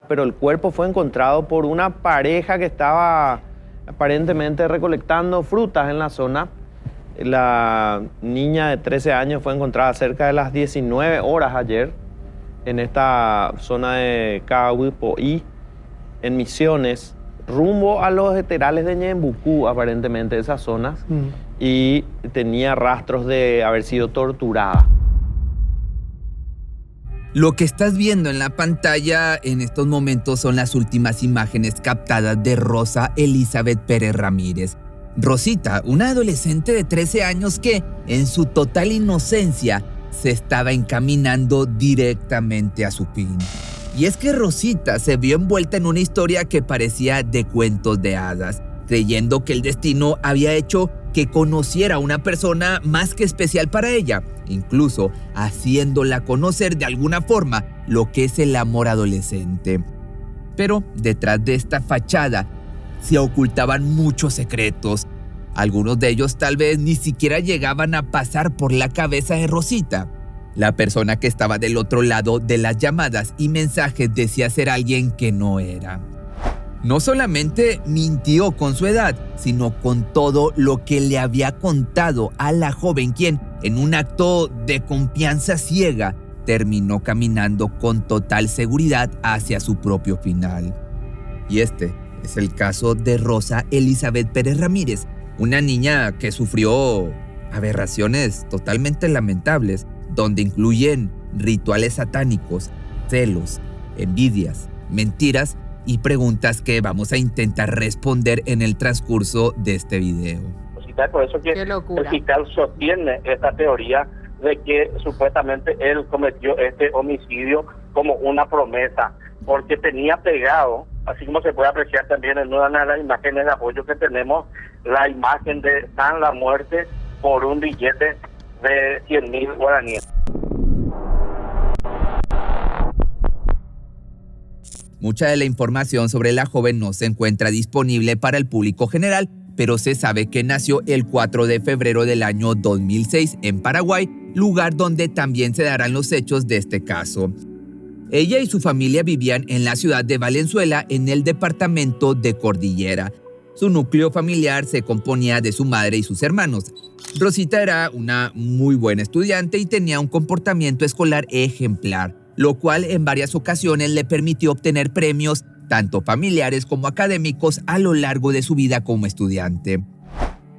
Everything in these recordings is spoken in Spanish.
pero el cuerpo fue encontrado por una pareja que estaba aparentemente recolectando frutas en la zona. La niña de 13 años fue encontrada cerca de las 19 horas ayer en esta zona de Cahuipoí, en Misiones, rumbo a los esterales de Ñembucú, aparentemente, esas zonas, y tenía rastros de haber sido torturada. Lo que estás viendo en la pantalla en estos momentos son las últimas imágenes captadas de Rosa Elizabeth Pérez Ramírez. Rosita, una adolescente de 13 años que, en su total inocencia, se estaba encaminando directamente a su fin. Y es que Rosita se vio envuelta en una historia que parecía de cuentos de hadas, creyendo que el destino había hecho que conociera a una persona más que especial para ella, incluso haciéndola conocer de alguna forma lo que es el amor adolescente. Pero detrás de esta fachada se ocultaban muchos secretos. Algunos de ellos tal vez ni siquiera llegaban a pasar por la cabeza de Rosita. La persona que estaba del otro lado de las llamadas y mensajes decía ser alguien que no era. No solamente mintió con su edad, sino con todo lo que le había contado a la joven, quien, en un acto de confianza ciega, terminó caminando con total seguridad hacia su propio final. Y este es el caso de Rosa Elizabeth Pérez Ramírez, una niña que sufrió aberraciones totalmente lamentables, donde incluyen rituales satánicos, celos, envidias, mentiras y preguntas que vamos a intentar responder en el transcurso de este video. Por eso que el fiscal sostiene esta teoría de que supuestamente él cometió este homicidio como una promesa, porque tenía pegado, así como se puede apreciar también en una de las imágenes de apoyo que tenemos, la imagen de San la muerte por un billete de 100.000 guaraníes. Mucha de la información sobre la joven no se encuentra disponible para el público general, pero se sabe que nació el 4 de febrero del año 2006 en Paraguay, lugar donde también se darán los hechos de este caso. Ella y su familia vivían en la ciudad de Valenzuela, en el departamento de Cordillera. Su núcleo familiar se componía de su madre y sus hermanos. Rosita era una muy buena estudiante y tenía un comportamiento escolar ejemplar, lo cual en varias ocasiones le permitió obtener premios tanto familiares como académicos a lo largo de su vida como estudiante.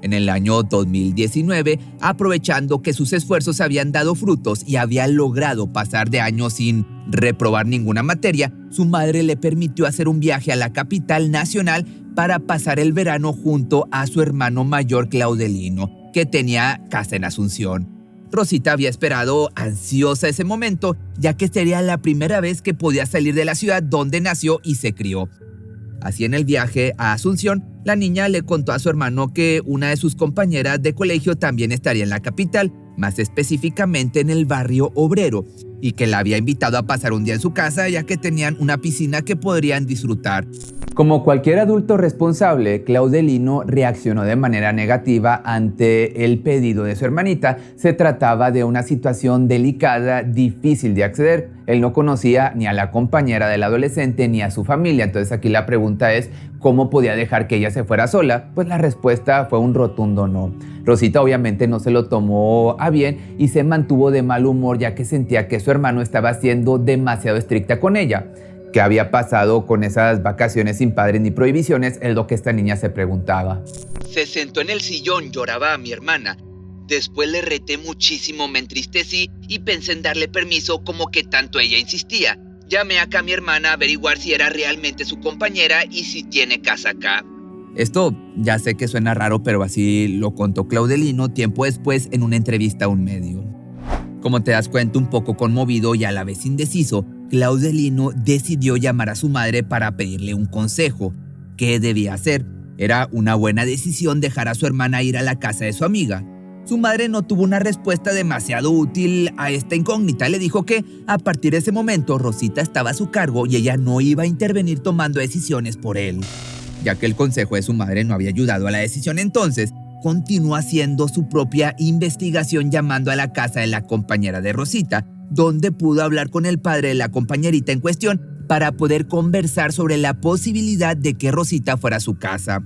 En el año 2019, aprovechando que sus esfuerzos habían dado frutos y había logrado pasar de año sin reprobar ninguna materia, su madre le permitió hacer un viaje a la capital nacional para pasar el verano junto a su hermano mayor Claudelino, que tenía casa en Asunción. Rosita había esperado ansiosa ese momento, ya que sería la primera vez que podía salir de la ciudad donde nació y se crió. Así, en el viaje a Asunción, la niña le contó a su hermano que una de sus compañeras de colegio también estaría en la capital, más específicamente en el barrio Obrero, y que la había invitado a pasar un día en su casa, ya que tenían una piscina que podrían disfrutar. Como cualquier adulto responsable, Claudelino reaccionó de manera negativa ante el pedido de su hermanita. Se trataba de una situación delicada, difícil de acceder. Él no conocía ni a la compañera del adolescente ni a su familia. Entonces aquí la pregunta es, ¿cómo podía dejar que ella se fuera sola? Pues la respuesta fue un rotundo no. Rosita obviamente no se lo tomó a bien y se mantuvo de mal humor, ya que sentía que su hermano estaba siendo demasiado estricta con ella. ¿Qué había pasado con esas vacaciones sin padres ni prohibiciones? Es lo que esta niña se preguntaba. Se sentó en el sillón, lloraba a mi hermana. Después le reté muchísimo, me entristecí y pensé en darle permiso, como que tanto ella insistía. Llamé acá a mi hermana a averiguar si era realmente su compañera y si tiene casa acá. Esto ya sé que suena raro, pero así lo contó Claudelino tiempo después en una entrevista a un medio. Como te das cuenta, un poco conmovido y a la vez indeciso, Claudelino decidió llamar a su madre para pedirle un consejo. ¿Qué debía hacer? Era una buena decisión dejar a su hermana ir a la casa de su amiga. Su madre no tuvo una respuesta demasiado útil a esta incógnita. Le dijo que a partir de ese momento Rosita estaba a su cargo y ella no iba a intervenir tomando decisiones por él. Ya que el consejo de su madre no había ayudado a la decisión, entonces continuó haciendo su propia investigación, llamando a la casa de la compañera de Rosita, donde pudo hablar con el padre de la compañerita en cuestión, para poder conversar sobre la posibilidad de que Rosita fuera a su casa.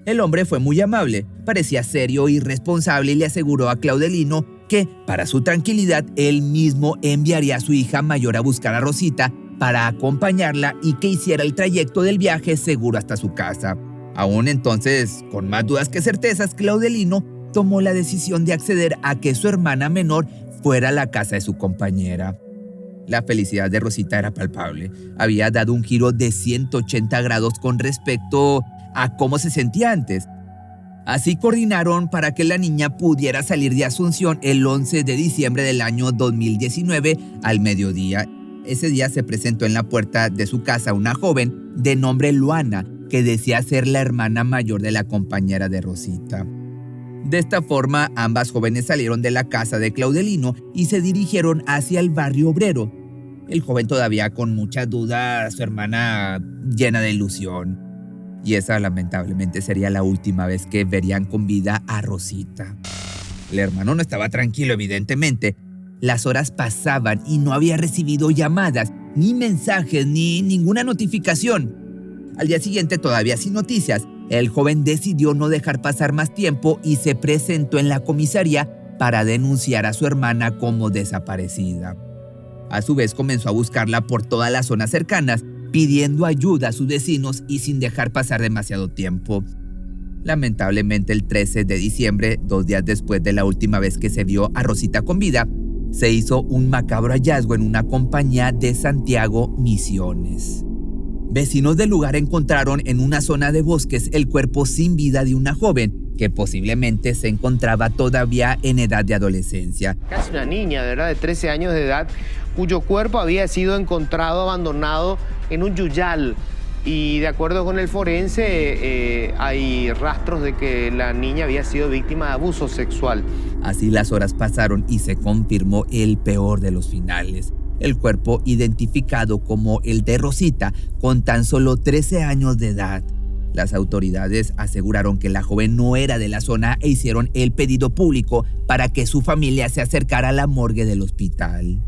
El hombre fue muy amable, parecía serio y responsable y le aseguró a Claudelino que, para su tranquilidad, él mismo enviaría a su hija mayor a buscar a Rosita para acompañarla y que hiciera el trayecto del viaje seguro hasta su casa. Aún entonces, con más dudas que certezas, Claudelino tomó la decisión de acceder a que su hermana menor fuera a la casa de su compañera. La felicidad de Rosita era palpable. Había dado un giro de 180 grados con respecto a cómo se sentía antes. Así coordinaron para que la niña pudiera salir de Asunción el 11 de diciembre del año 2019 al mediodía. Ese día se presentó en la puerta de su casa una joven de nombre Luana, que decía ser la hermana mayor de la compañera de Rosita. De esta forma, ambas jóvenes salieron de la casa de Claudelino y se dirigieron hacia el barrio obrero. El joven todavía con mucha duda, su hermana llena de ilusión. Y esa lamentablemente sería la última vez que verían con vida a Rosita. El hermano no estaba tranquilo, evidentemente. Las horas pasaban y no había recibido llamadas, ni mensajes, ni ninguna notificación. Al día siguiente, todavía sin noticias, el joven decidió no dejar pasar más tiempo y se presentó en la comisaría para denunciar a su hermana como desaparecida. A su vez, comenzó a buscarla por todas las zonas cercanas, pidiendo ayuda a sus vecinos y sin dejar pasar demasiado tiempo. Lamentablemente, el 13 de diciembre, 2 días después de la última vez que se vio a Rosita con vida, se hizo un macabro hallazgo en una compañía de Santiago, Misiones. Vecinos del lugar encontraron en una zona de bosques el cuerpo sin vida de una joven que posiblemente se encontraba todavía en edad de adolescencia. Casi una niña, de verdad, de 13 años de edad, cuyo cuerpo había sido encontrado abandonado en un yuyal. Y de acuerdo con el forense, hay rastros de que la niña había sido víctima de abuso sexual. Así las horas pasaron y se confirmó el peor de los finales. El cuerpo identificado como el de Rosita, con tan solo 13 años de edad. Las autoridades aseguraron que la joven no era de la zona e hicieron el pedido público para que su familia se acercara a la morgue del hospital.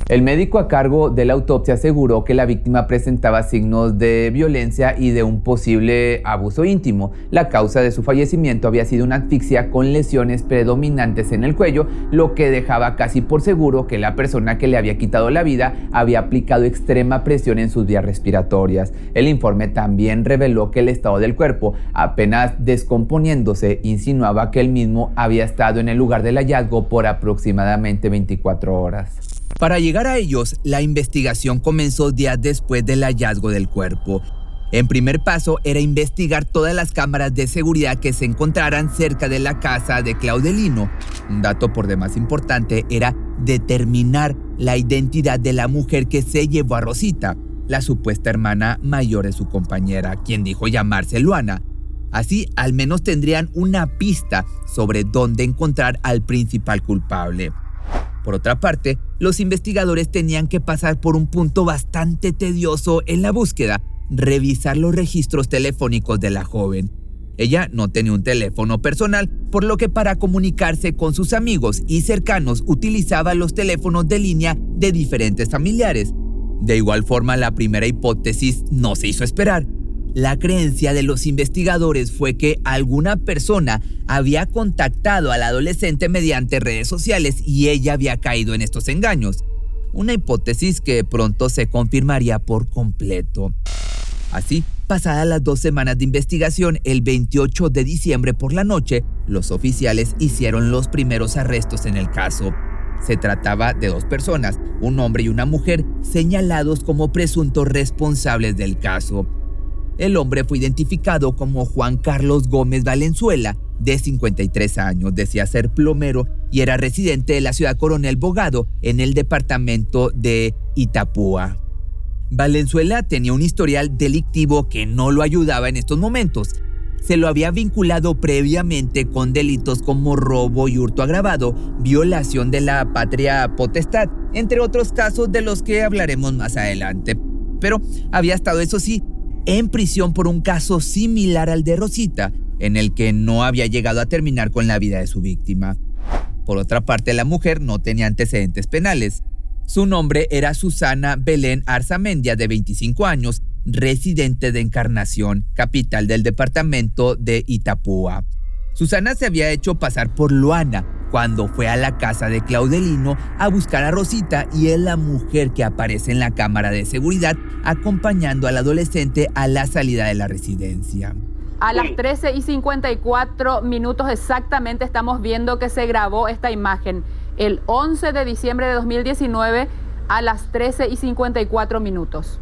El médico a cargo de la autopsia aseguró que la víctima presentaba signos de violencia y de un posible abuso íntimo. La causa de su fallecimiento había sido una asfixia con lesiones predominantes en el cuello, lo que dejaba casi por seguro que la persona que le había quitado la vida había aplicado extrema presión en sus vías respiratorias. El informe también reveló que el estado del cuerpo, apenas descomponiéndose, insinuaba que el mismo había estado en el lugar del hallazgo por aproximadamente 24 horas. Para llegar a ellos, la investigación comenzó días después del hallazgo del cuerpo. El primer paso era investigar todas las cámaras de seguridad que se encontraran cerca de la casa de Claudelino. Un dato por demás importante era determinar la identidad de la mujer que se llevó a Rosita, la supuesta hermana mayor de su compañera, quien dijo llamarse Luana. Así, al menos tendrían una pista sobre dónde encontrar al principal culpable. Por otra parte, los investigadores tenían que pasar por un punto bastante tedioso en la búsqueda: revisar los registros telefónicos de la joven. Ella no tenía un teléfono personal, por lo que para comunicarse con sus amigos y cercanos utilizaba los teléfonos de línea de diferentes familiares. De igual forma, la primera hipótesis no se hizo esperar. La creencia de los investigadores fue que alguna persona había contactado a la adolescente mediante redes sociales y ella había caído en estos engaños. Una hipótesis que pronto se confirmaría por completo. Así, pasadas las 2 semanas de investigación, el 28 de diciembre por la noche, los oficiales hicieron los primeros arrestos en el caso. Se trataba de 2 personas, un hombre y una mujer, señalados como presuntos responsables del caso. El hombre fue identificado como Juan Carlos Gómez Valenzuela, de 53 años, decía ser plomero y era residente de la ciudad Coronel Bogado, en el departamento de Itapúa. Valenzuela tenía un historial delictivo que no lo ayudaba en estos momentos. Se lo había vinculado previamente con delitos como robo y hurto agravado, violación de la patria potestad, entre otros casos de los que hablaremos más adelante. Pero había estado, eso sí, en prisión por un caso similar al de Rosita, en el que no había llegado a terminar con la vida de su víctima. Por otra parte, la mujer no tenía antecedentes penales. Su nombre era Susana Belén Arzamendia, de 25 años, residente de Encarnación, capital del departamento de Itapúa. Susana se había hecho pasar por Luana cuando fue a la casa de Claudelino a buscar a Rosita, y es la mujer que aparece en la cámara de seguridad acompañando al adolescente a la salida de la residencia. A las 13:54 exactamente estamos viendo que se grabó esta imagen. El 11 de diciembre de 2019 a las 13:54.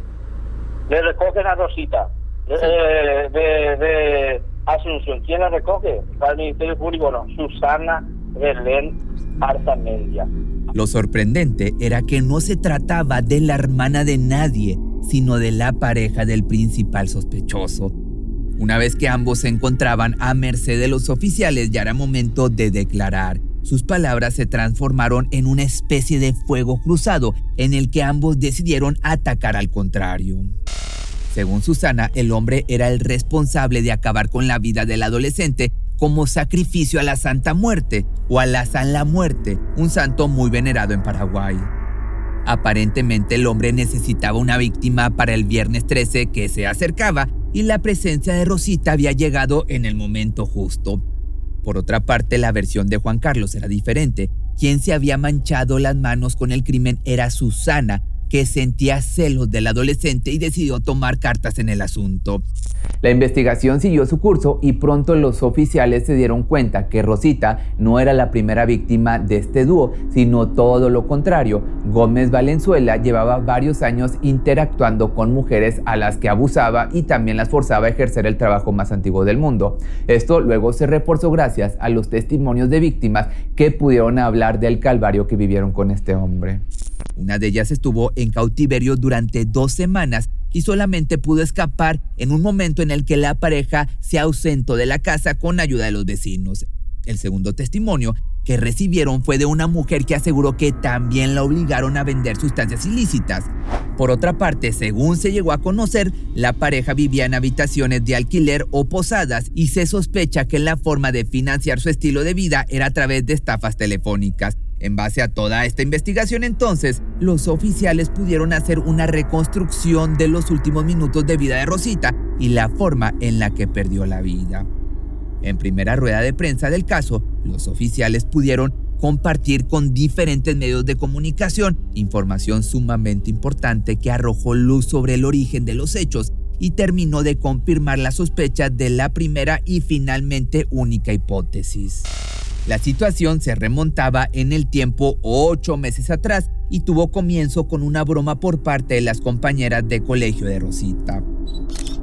Le recogen a Rosita de Asunción. ¿Quién la recoge? Para el Ministerio Público, no. Susana Belén Arzamendia. Lo sorprendente era que no se trataba de la hermana de nadie, sino de la pareja del principal sospechoso. Una vez que ambos se encontraban a merced de los oficiales, ya era momento de declarar. Sus palabras se transformaron en una especie de fuego cruzado en el que ambos decidieron atacar al contrario. Según Susana, el hombre era el responsable de acabar con la vida del adolescente como sacrificio a la Santa Muerte o a la San La Muerte, un santo muy venerado en Paraguay. Aparentemente el hombre necesitaba una víctima para el viernes 13 que se acercaba, y la presencia de Rosita había llegado en el momento justo. Por otra parte, la versión de Juan Carlos era diferente. Quien se había manchado las manos con el crimen era Susana, que sentía celos del adolescente y decidió tomar cartas en el asunto. La investigación siguió su curso y pronto los oficiales se dieron cuenta que Rosita no era la primera víctima de este dúo, sino todo lo contrario. Gómez Valenzuela llevaba varios años interactuando con mujeres a las que abusaba y también las forzaba a ejercer el trabajo más antiguo del mundo. Esto luego se reforzó gracias a los testimonios de víctimas que pudieron hablar del calvario que vivieron con este hombre. Una de ellas estuvo en cautiverio durante 2 semanas y solamente pudo escapar en un momento en el que la pareja se ausentó de la casa con ayuda de los vecinos. El segundo testimonio que recibieron fue de una mujer que aseguró que también la obligaron a vender sustancias ilícitas. Por otra parte, según se llegó a conocer, la pareja vivía en habitaciones de alquiler o posadas y se sospecha que la forma de financiar su estilo de vida era a través de estafas telefónicas. En base a toda esta investigación, entonces, los oficiales pudieron hacer una reconstrucción de los últimos minutos de vida de Rosita y la forma en la que perdió la vida. En primera rueda de prensa del caso, los oficiales pudieron compartir con diferentes medios de comunicación información sumamente importante que arrojó luz sobre el origen de los hechos y terminó de confirmar las sospechas de la primera y finalmente única hipótesis. La situación se remontaba en el tiempo 8 meses atrás y tuvo comienzo con una broma por parte de las compañeras de colegio de Rosita.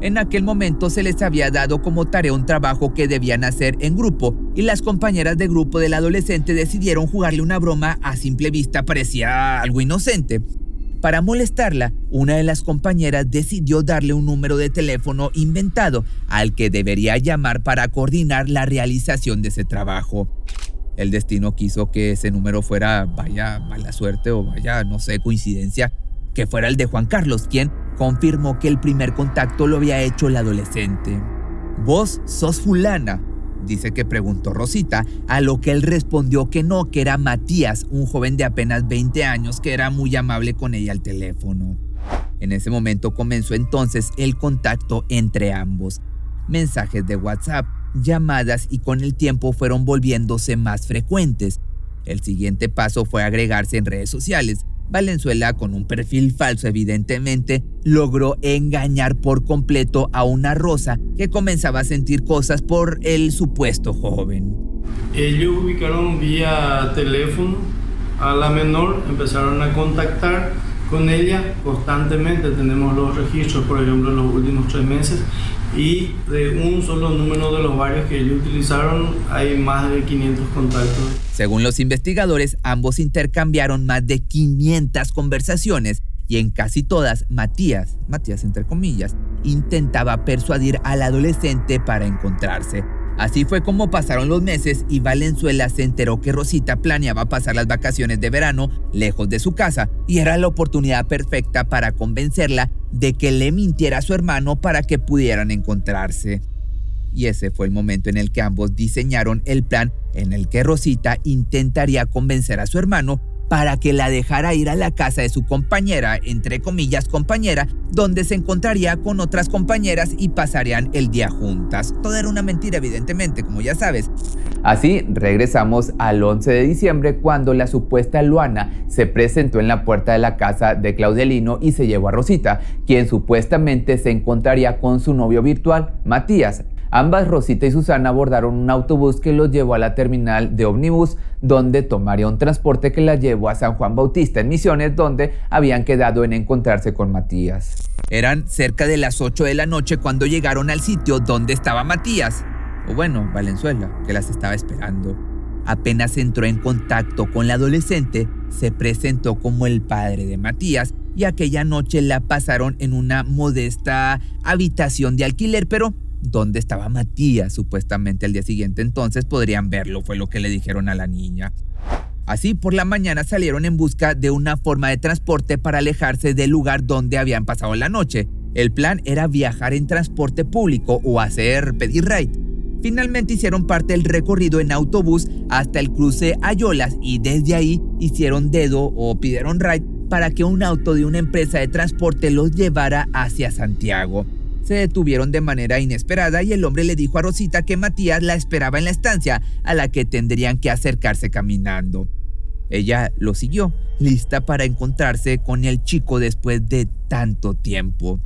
En aquel momento se les había dado como tarea un trabajo que debían hacer en grupo y las compañeras de grupo del adolescente decidieron jugarle una broma. A simple vista parecía algo inocente. Para molestarla, una de las compañeras decidió darle un número de teléfono inventado al que debería llamar para coordinar la realización de ese trabajo. El destino quiso que ese número fuera, vaya mala suerte o vaya, no sé, coincidencia, que fuera el de Juan Carlos, quien confirmó que el primer contacto lo había hecho el adolescente. ¿Vos sos fulana?, dice que preguntó Rosita, a lo que él respondió que no, que era Matías, un joven de apenas 20 años que era muy amable con ella al teléfono. En ese momento comenzó entonces el contacto entre ambos. Mensajes de WhatsApp, llamadas y con el tiempo fueron volviéndose más frecuentes. El siguiente paso fue agregarse en redes sociales. Valenzuela, con un perfil falso evidentemente, logró engañar por completo a una Rosa que comenzaba a sentir cosas por el supuesto joven. Ellos ubicaron vía teléfono a la menor, empezaron a contactar con ella constantemente. Tenemos los registros, por ejemplo, los últimos 3 meses, y de un solo número de los varios que ellos utilizaron hay más de 500 contactos. Según los investigadores, ambos intercambiaron más de 500 conversaciones y en casi todas Matías entre comillas, intentaba persuadir al adolescente para encontrarse. Así fue como pasaron los meses y Valenzuela se enteró que Rosita planeaba pasar las vacaciones de verano lejos de su casa y era la oportunidad perfecta para convencerla de que le mintiera a su hermano para que pudieran encontrarse. Y ese fue el momento en el que ambos diseñaron el plan en el que Rosita intentaría convencer a su hermano para que la dejara ir a la casa de su compañera, entre comillas compañera, donde se encontraría con otras compañeras y pasarían el día juntas. Todo era una mentira, evidentemente, como ya sabes. Así regresamos al 11 de diciembre cuando la supuesta Luana se presentó en la puerta de la casa de Claudelino y se llevó a Rosita, quien supuestamente se encontraría con su novio virtual, Matías. Ambas, Rosita y Susana, abordaron un autobús que los llevó a la terminal de ómnibus, donde tomaría un transporte que las llevó a San Juan Bautista en Misiones, donde habían quedado en encontrarse con Matías. Eran cerca de las 8 de la noche cuando llegaron al sitio donde estaba Matías, o bueno, Valenzuela, que las estaba esperando. Apenas entró en contacto con la adolescente, se presentó como el padre de Matías y aquella noche la pasaron en una modesta habitación de alquiler, pero ¿dónde estaba Matías? Supuestamente al día siguiente entonces podrían verlo, fue lo que le dijeron a la niña. Así, por la mañana salieron en busca de una forma de transporte para alejarse del lugar donde habían pasado la noche. El plan era viajar en transporte público o hacer pedir ride. Finalmente hicieron parte del recorrido en autobús hasta el cruce Ayolas y desde ahí hicieron dedo o pidieron ride para que un auto de una empresa de transporte los llevara hacia Santiago. Se detuvieron de manera inesperada y el hombre le dijo a Rosita que Matías la esperaba en la estancia a la que tendrían que acercarse caminando. Ella lo siguió, lista para encontrarse con el chico después de tanto tiempo.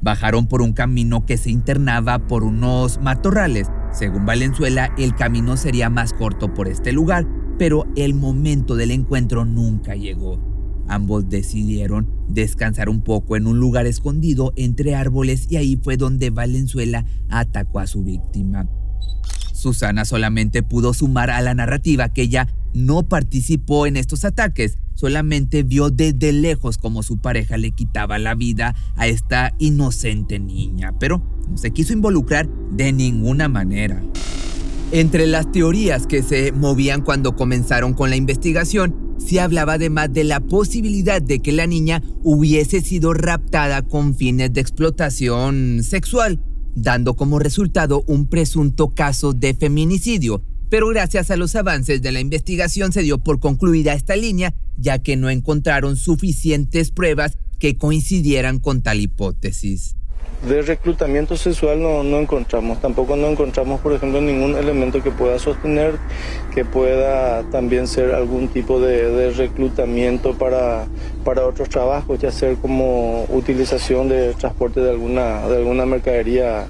Bajaron por un camino que se internaba por unos matorrales. Según Valenzuela, el camino sería más corto por este lugar, pero el momento del encuentro nunca llegó. Ambos decidieron descansar un poco en un lugar escondido entre árboles y ahí fue donde Valenzuela atacó a su víctima. Susana solamente pudo sumar a la narrativa que ella no participó en estos ataques, solamente vio desde lejos cómo su pareja le quitaba la vida a esta inocente niña, pero no se quiso involucrar de ninguna manera. Entre las teorías que se movían cuando comenzaron con la investigación, se hablaba además de la posibilidad de que la niña hubiese sido raptada con fines de explotación sexual, dando como resultado un presunto caso de feminicidio. Pero gracias a los avances de la investigación se dio por concluida esta línea, ya que no encontraron suficientes pruebas que coincidieran con tal hipótesis. De reclutamiento sexual no encontramos, tampoco no encontramos, por ejemplo, ningún elemento que pueda sostener que pueda también ser algún tipo de reclutamiento para otros trabajos, ya sea como utilización de transporte de alguna mercadería.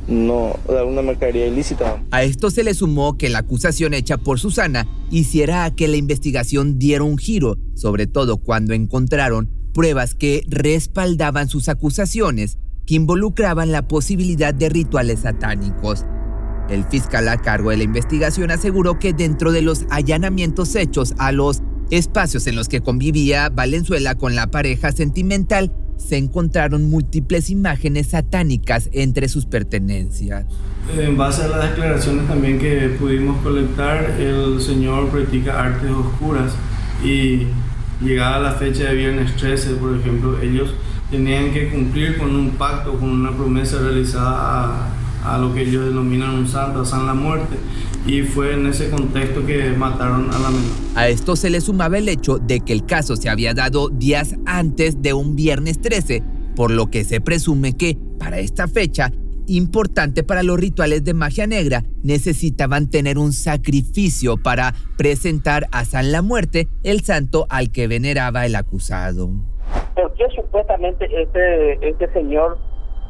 No, de alguna mercadería ilícita. A esto se le sumó que la acusación hecha por Susana hiciera a que la investigación diera un giro, sobre todo cuando encontraron pruebas que respaldaban sus acusaciones, que involucraban la posibilidad de rituales satánicos. El fiscal a cargo de la investigación aseguró que dentro de los allanamientos hechos a los espacios en los que convivía Valenzuela con la pareja sentimental, se encontraron múltiples imágenes satánicas entre sus pertenencias. En base a las declaraciones también que pudimos colectar, el señor practica artes oscuras y llegada la fecha de viernes 13, por ejemplo, ellos tenían que cumplir con un pacto, con una promesa realizada a lo que ellos denominan un santo, a San la Muerte, y fue en ese contexto que mataron a la menor. A esto se le sumaba el hecho de que el caso se había dado días antes de un viernes 13, por lo que se presume que, para esta fecha, importante para los rituales de magia negra, necesitaban tener un sacrificio para presentar a San la Muerte, el santo al que veneraba el acusado. ¿Por qué supuestamente este señor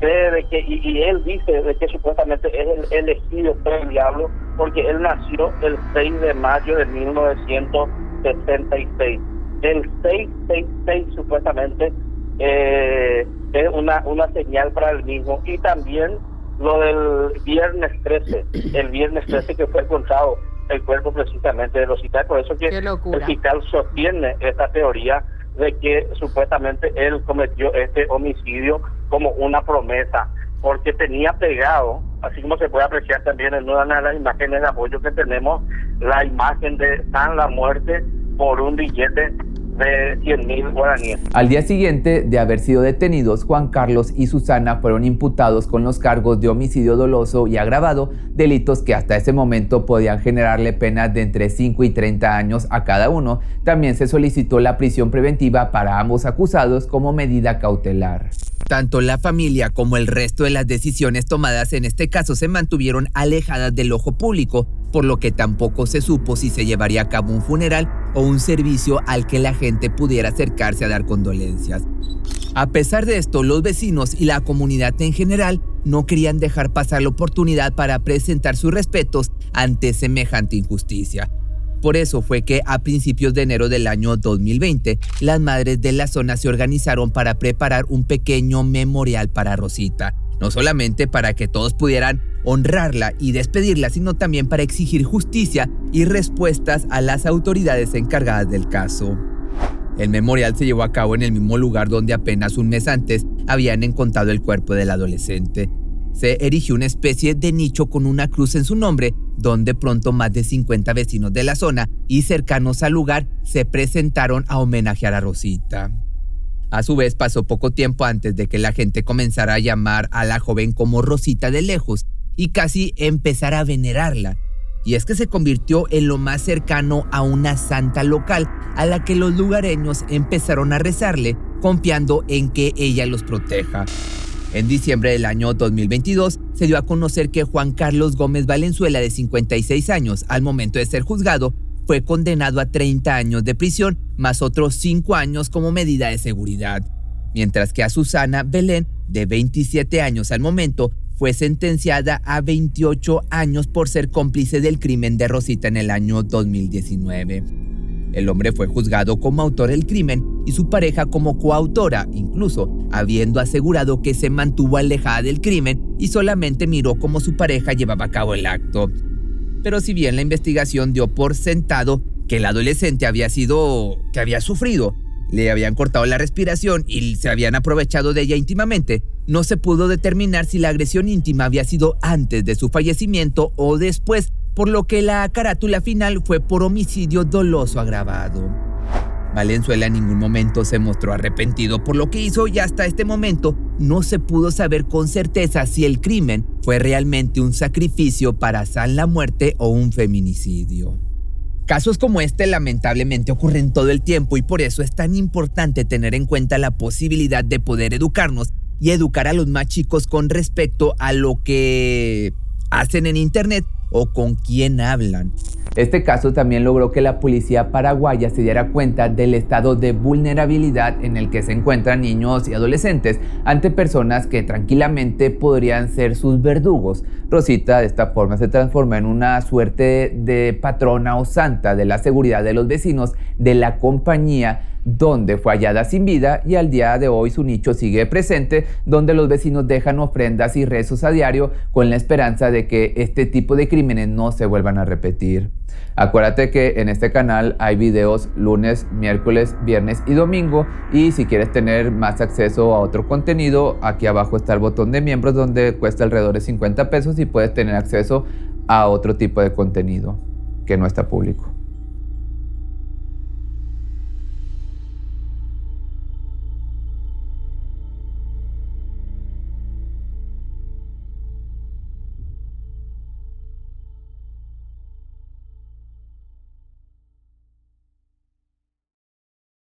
cree de que, y él dice de que supuestamente es el elegido por el diablo, porque él nació el 6 de mayo de 1966. El 666 supuestamente es una señal para el mismo. Y también lo del viernes 13, el viernes 13 que fue encontrado el cuerpo precisamente de Rosita. Por eso que el fiscal sostiene esta teoría de que supuestamente él cometió este homicidio como una promesa, porque tenía pegado, así como se puede apreciar también en una de las imágenes de apoyo que tenemos, la imagen de San la Muerte por un billete de 100.000 guaraníes. Al día siguiente de haber sido detenidos, Juan Carlos y Susana fueron imputados con los cargos de homicidio doloso y agravado, delitos que hasta ese momento podían generarle penas de entre 5 y 30 años a cada uno. También se solicitó la prisión preventiva para ambos acusados como medida cautelar. Tanto la familia como el resto de las decisiones tomadas en este caso se mantuvieron alejadas del ojo público, por lo que tampoco se supo si se llevaría a cabo un funeral o un servicio al que la gente pudiera acercarse a dar condolencias. A pesar de esto, los vecinos y la comunidad en general no querían dejar pasar la oportunidad para presentar sus respetos ante semejante injusticia. Por eso fue que a principios de enero del año 2020, las madres de la zona se organizaron para preparar un pequeño memorial para Rosita, no solamente para que todos pudieran honrarla y despedirla, sino también para exigir justicia y respuestas a las autoridades encargadas del caso. El memorial se llevó a cabo en el mismo lugar donde apenas un mes antes habían encontrado el cuerpo del adolescente. Se erigió una especie de nicho con una cruz en su nombre, donde pronto más de 50 vecinos de la zona y cercanos al lugar se presentaron a homenajear a Rosita. A su vez, pasó poco tiempo antes de que la gente comenzara a llamar a la joven como Rosita de lejos y casi empezara a venerarla. Y es que se convirtió en lo más cercano a una santa local a la que los lugareños empezaron a rezarle, confiando en que ella los proteja. En diciembre del año 2022 se dio a conocer que Juan Carlos Gómez Valenzuela, de 56 años, al momento de ser juzgado, fue condenado a 30 años de prisión, más otros 5 años como medida de seguridad. Mientras que a Susana Belén, de 27 años al momento, fue sentenciada a 28 años por ser cómplice del crimen de Rosita en el año 2019. El hombre fue juzgado como autor del crimen y su pareja como coautora, incluso habiendo asegurado que se mantuvo alejada del crimen y solamente miró cómo su pareja llevaba a cabo el acto. Pero si bien la investigación dio por sentado que el adolescente había sufrido, le habían cortado la respiración y se habían aprovechado de ella íntimamente, no se pudo determinar si la agresión íntima había sido antes de su fallecimiento o después, por lo que la carátula final fue por homicidio doloso agravado. Valenzuela en ningún momento se mostró arrepentido por lo que hizo y hasta este momento no se pudo saber con certeza si el crimen fue realmente un sacrificio para la muerte o un feminicidio. Casos como este lamentablemente ocurren todo el tiempo y por eso es tan importante tener en cuenta la posibilidad de poder educarnos y educar a los más chicos con respecto a lo que hacen en internet o con quién hablan. Este caso también logró que la policía paraguaya se diera cuenta del estado de vulnerabilidad en el que se encuentran niños y adolescentes ante personas que tranquilamente podrían ser sus verdugos. Rosita de esta forma se transforma en una suerte de patrona o santa de la seguridad de los vecinos de la compañía, donde fue hallada sin vida, y al día de hoy su nicho sigue presente, donde los vecinos dejan ofrendas y rezos a diario con la esperanza de que este tipo de crímenes no se vuelvan a repetir. Acuérdate que en este canal hay videos lunes, miércoles, viernes y domingo, y si quieres tener más acceso a otro contenido, aquí abajo está el botón de miembros donde cuesta alrededor de 50 pesos y puedes tener acceso a otro tipo de contenido que no está público.